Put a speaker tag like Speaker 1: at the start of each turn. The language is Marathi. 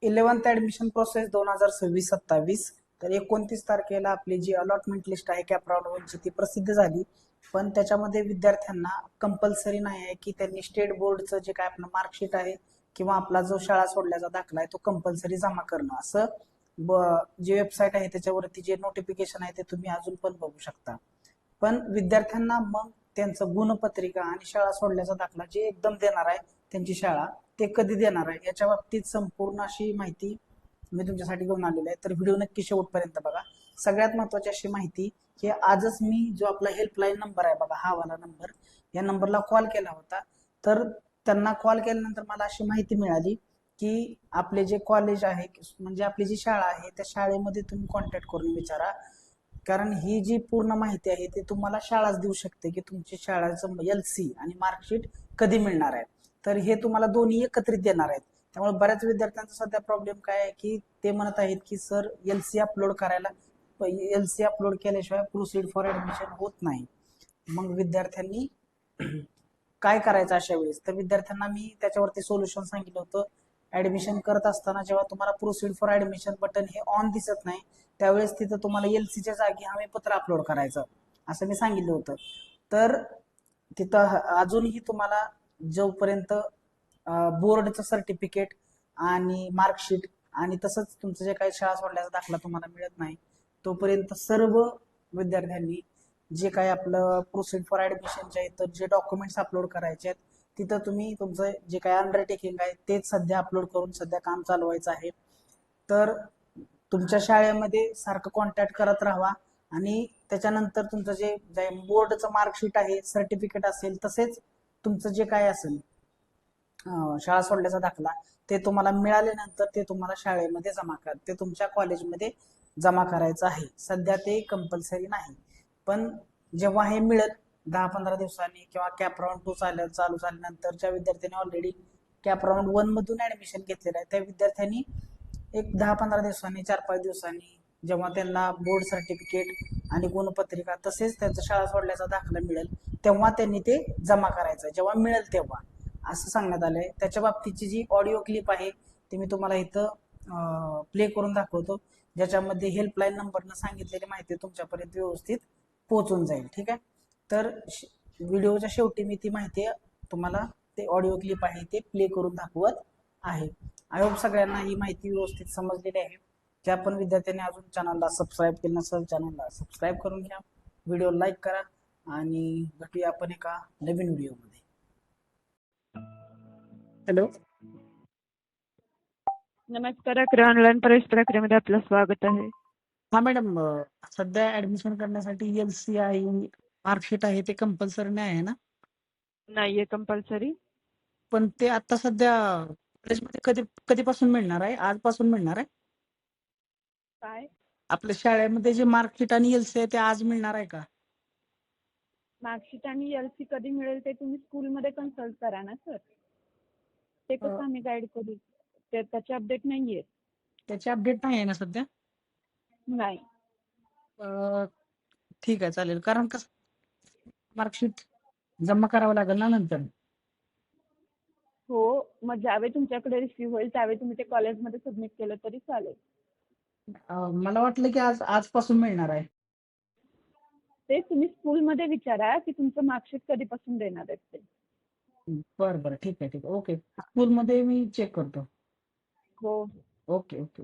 Speaker 1: 11th admission process 2026-27. तर 29 तारखेला आपली जी अलॉटमेंट लिस्ट आहे कॅपराऊंड वनची ती प्रसिद्ध झाली. पण त्याच्यामध्ये विद्यार्थ्यांना कंपल्सरी नाही आहे की त्यांनी स्टेट बोर्डचं जे काय आपलं मार्कशीट आहे किंवा आपला जो शाळा सोडल्याचा दाखला आहे तो कंपल्सरी जमा करणं असं जी वेबसाईट आहे त्याच्यावरती जे नोटिफिकेशन आहे ते तुम्ही अजून पण बघू शकता. पण विद्यार्थ्यांना मग त्यांचं गुणपत्रिका आणि शाळा सोडल्याचा दाखला जे एकदम देणार आहे त्यांची शाळा ते कधी देणार आहे याच्या बाबतीत संपूर्ण अशी माहिती मी तुमच्यासाठी घेऊन आलेलो आहे. तर व्हिडिओ नक्की शेवटपर्यंत बघा. सगळ्यात महत्वाची अशी माहिती की आजच मी जो आपला हेल्पलाईन नंबर आहे बघा, हा वाला नंबर, या नंबरला कॉल केला होता. तर त्यांना कॉल केल्यानंतर मला अशी माहिती मिळाली की आपले जे कॉलेज आहे म्हणजे आपली जी शाळा आहे त्या शाळेमध्ये तुम्ही कॉन्टॅक्ट करून विचारा. कारण ही जी पूर्ण माहिती आहे ती तुम्हाला शाळाच देऊ शकते की तुमची शाळेचं LC आणि मार्कशीट कधी मिळणार आहे. तर हे तुम्हाला दोन्ही एकत्रित देणार आहेत. त्यामुळे बऱ्याच विद्यार्थ्यांचा सध्या प्रॉब्लेम काय आहे की ते म्हणत आहेत की सर LC अपलोड करायला, LC अपलोड केल्याशिवाय प्रोसीड फॉर ऍडमिशन होत नाही. मग विद्यार्थ्यांनी काय करायचं अशा वेळेस, तर विद्यार्थ्यांना मी त्याच्यावरती सोल्युशन सांगितलं होतं. ऍडमिशन करत असताना जेव्हा तुम्हाला प्रोसीड फॉर ऍडमिशन बटन हे ऑन दिसत नाही त्यावेळेस तिथं तुम्हाला LCच्या जागी हमी पत्र अपलोड करायचं असं मी सांगितलं होतं. तर तिथं अजूनही तुम्हाला जोपर्यंत बोर्डचं सर्टिफिकेट आणि मार्कशीट आणि तसंच तुमचं जे काही शाळा सोडल्याचा दाखला तुम्हाला मिळत नाही तोपर्यंत सर्व विद्यार्थ्यांनी जे काही आपलं प्रोसीड फॉर ऍडमिशनच्या इथं जे डॉक्युमेंट्स अपलोड करायचे आहेत तिथं तुम्ही तुमचं जे काही अंडरटेकिंग आहे तेच सध्या अपलोड करून सध्या काम चालवायचं आहे. तर तुमच्या शाळेमध्ये सारखं कॉन्टॅक्ट करत राहा आणि त्याच्यानंतर तुमचं जे बोर्डचं मार्कशीट आहे, सर्टिफिकेट असेल, तसेच तुमचं जे काय असेल शाळा सोडल्याचा दाखला ते तुम्हाला मिळाल्यानंतर ते तुम्हाला शाळेमध्ये जमा करा, ते तुमच्या कॉलेजमध्ये जमा करायचं आहे. सध्या ते कंपल्सरी नाही. पण जेव्हा हे मिळेल 10-15 दिवसांनी किंवा कॅप राऊंड 2 चालू झाल्यानंतर ज्या विद्यार्थ्यांनी ऑलरेडी कॅप राऊंड 1 मधून ऍडमिशन घेतलेलं आहे त्या विद्यार्थ्यांनी एक 10-15 दिवसांनी, 4-5 दिवसांनी जेव्हा त्यांना बोर्ड सर्टिफिकेट आणि गुणपत्रिका तसेच त्यांचा शाळा सोडल्याचा दाखला मिळेल तेव्हा त्यांनी ते जमा करायचं, जेव्हा मिळेल तेव्हा असं सांगण्यात आलंय. त्याच्या बाबतीची जी ऑडिओ क्लिप आहे ती मी तुम्हाला इथं प्ले करून दाखवतो, ज्याच्यामध्ये हेल्पलाईन नंबरनं सांगितलेली माहिती तुमच्यापर्यंत व्यवस्थित पोहोचून जाईल. ठीक आहे. तर व्हिडिओच्या शेवटी मी ती माहिती तुम्हाला ते ऑडिओ क्लिप आहे ते प्ले करून दाखवत आहे. आय होप सगळ्यांना ही माहिती व्यवस्थित समजलेली आहे. ज्या पण विद्यार्थ्यांनी अजून चॅनलला सबस्क्राईब केलं नसेल चॅनलला सबस्क्राईब करून घ्या, व्हिडिओ लाईक करा आणि भेटूया आपण एका नवीन व्हिडिओमध्ये. हॅलो.
Speaker 2: नमस्कार. ऑनलाईन प्रवेश प्रक्रियेमध्ये आपलं स्वागत आहे.
Speaker 1: हा मॅडम, सध्या ऍडमिशन करण्यासाठी LC आहे, मार्कशीट आहे ते कंपल्सरी नाही आहे ना?
Speaker 2: नाहीये कंपल्सरी.
Speaker 1: पण ते आता सध्या कॉलेजमध्ये कधीपासून मिळणार आहे? आजपासून मिळणार आहे?
Speaker 2: काय?
Speaker 1: आपल्या शाळेमध्ये जे मार्कशीट आणि LC आहे ते आज मिळणार आहे का?
Speaker 2: मार्कशीट आणि LC कधी मिळेल ते तुम्ही स्कूलमध्ये कन्सल्ट करा ना सर. ते कसं आम्ही गाईड करू? त्याचे अपडेट नाहीये.
Speaker 1: त्याची अपडेट नाही आहे ना सध्या?
Speaker 2: नाही.
Speaker 1: ठीक आहे, चालेल. कारण कसं मार्कशीट जमा करावं लागेल ना नंतर.
Speaker 2: हो, मग ज्यावेळी तुमच्याकडे रिसीव्ह होईल त्यावेळी तुम्ही ते कॉलेजमध्ये सबमिट केलं तरी चालेल.
Speaker 1: मला वाटलं की आजपासून मिळणार आहे.
Speaker 2: ते तुम्ही स्कूलमध्ये विचारा की तुमचं मार्कशीट कधीपासून देणार आहेत ते.
Speaker 1: बरं बरं, ठीक आहे ठीक आहे, ओके. स्कूलमध्ये मी चेक करतो.
Speaker 2: हो.
Speaker 1: Okay okay.